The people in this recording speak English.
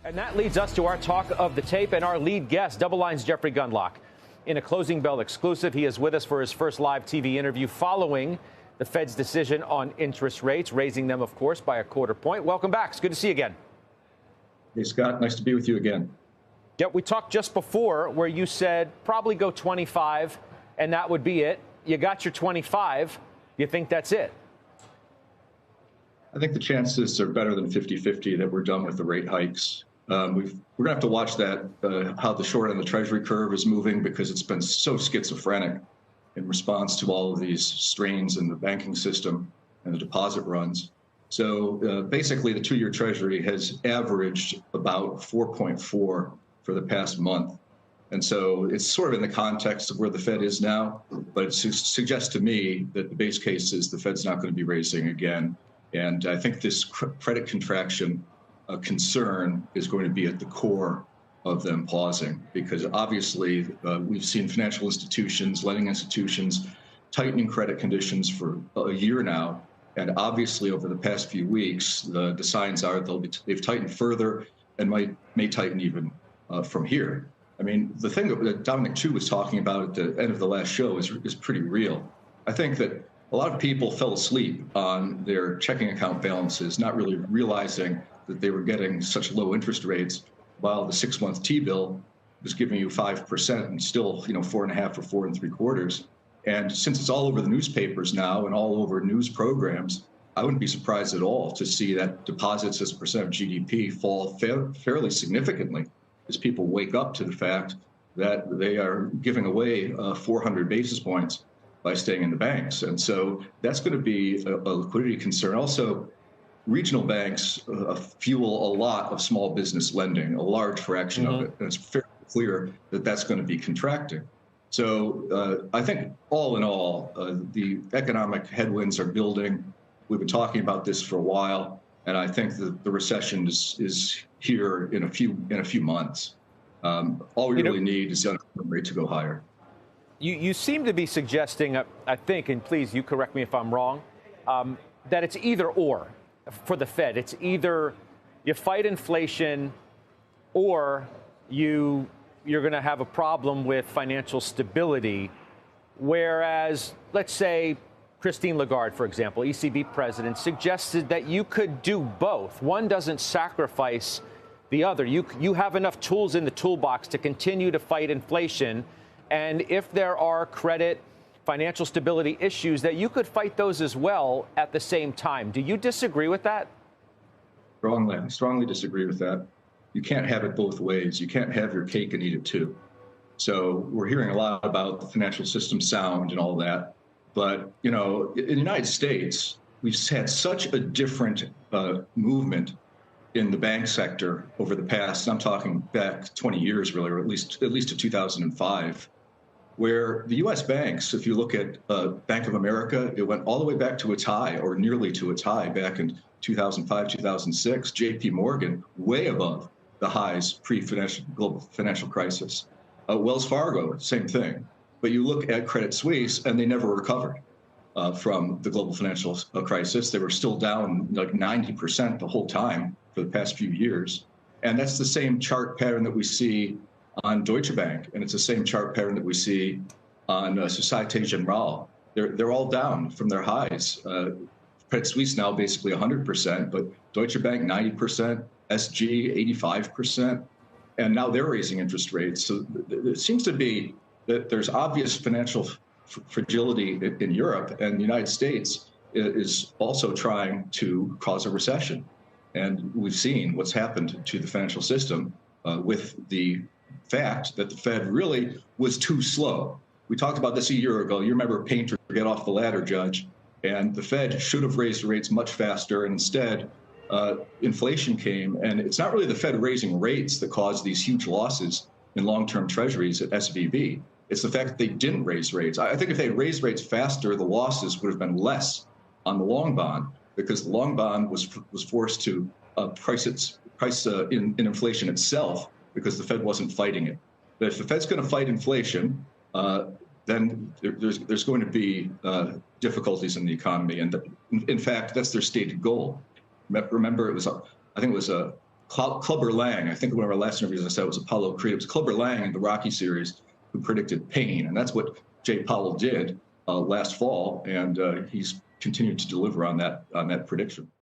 And that leads us to our talk of the tape and our lead guest, Double Line's Jeffrey Gundlach. In a Closing Bell exclusive, he is with us for his first live TV interview following the Fed's decision on interest rates, raising them, of course, by a quarter point. Welcome back. It's good to see you again. Hey, Scott. Nice to be with you again. Yeah, we talked just before where you said probably go 25, and that would be it. You got your 25. You think that's it? I think the chances are better than 50-50 that we're done with the rate hikes. We're going to have to watch that, how the short end of the Treasury curve is moving, because it's been so schizophrenic in response to all of these strains in the banking system and the deposit runs. So basically, the two-year Treasury has averaged about 4.4 for the past month. And so it's sort of in the context of where the Fed is now, but it suggests to me that the base case is the Fed's not going to be raising again. And I think this credit contraction concern is going to be at the core of them pausing, because obviously we've seen financial institutions, lending institutions, tightening credit conditions for a year now. And obviously over the past few weeks, the signs are they've tightened further and may tighten even from here. I mean, the thing that Dominic Chu was talking about at the end of the last show is pretty real. I think that a lot of people fell asleep on their checking account balances, not really realizing that they were getting such low interest rates, while the 6-month T-bill was giving you 5% and still, 4.5 or 4.75. And since it's all over the newspapers now and all over news programs, I wouldn't be surprised at all to see that deposits as a percent of GDP fall fairly significantly as people wake up to the fact that they are giving away 400 basis points by staying in the banks. And so that's going to be a liquidity concern. Also, regional banks fuel a lot of small business lending, a large fraction of it. And it's fairly clear that that's going to be contracting. So I think all in all, the economic headwinds are building. We've been talking about this for a while, and I think that the recession is here in a few months. All we really need is the unemployment rate to go higher. You seem to be suggesting, I think, and please, you correct me if I'm wrong, that it's either or for the Fed. It's either you fight inflation or you're going to have a problem with financial stability. Whereas, let's say, Christine Lagarde, for example, ECB president, suggested that you could do both. One doesn't sacrifice the other. You have enough tools in the toolbox to continue to fight inflation. And if there are credit, financial stability issues, that you could fight those as well at the same time. Do you disagree with that? I strongly disagree with that. You can't have it both ways. You can't have your cake and eat it too. So we're hearing a lot about the financial system sound and all that. But, in the United States, we've had such a different movement in the bank sector over the past, I'm talking back 20 years really, or at least to 2005, where the U.S. banks, if you look at Bank of America, it went all the way back to its high, or nearly to its high, back in 2005, 2006. J.P. Morgan, way above the highs global financial crisis. Wells Fargo, same thing. But you look at Credit Suisse, and they never recovered from the global financial crisis. They were still down like 90% the whole time for the past few years. And that's the same chart pattern that we see on Deutsche Bank, and it's the same chart pattern that we see on Societe Generale. They're all down from their highs. Credit Suisse now basically 100%, but Deutsche Bank 90%, SG 85%, and now they're raising interest rates. So it seems to be that there's obvious financial fragility in Europe, and the United States is also trying to cause a recession. And we've seen what's happened to the financial system with the fact that the Fed really was too slow. We talked about this a year ago. You remember Painter, get off the ladder, Judge. And the Fed should have raised rates much faster. And instead, inflation came. And it's not really the Fed raising rates that caused these huge losses in long-term treasuries at SVB. It's the fact that they didn't raise rates. I think if they had raised rates faster, the losses would have been less on the long bond, because the long bond was forced to price in inflation itself, because the Fed wasn't fighting it. But if the Fed's going to fight inflation, then there's going to be difficulties in the economy. And in fact, that's their stated goal. Remember, I think it was Clubber Lang, I think one of our last interviews I said it was Apollo Creed. It was Clubber Lang in the Rocky series who predicted pain, and that's what Jay Powell did last fall, and he's continued to deliver on that prediction.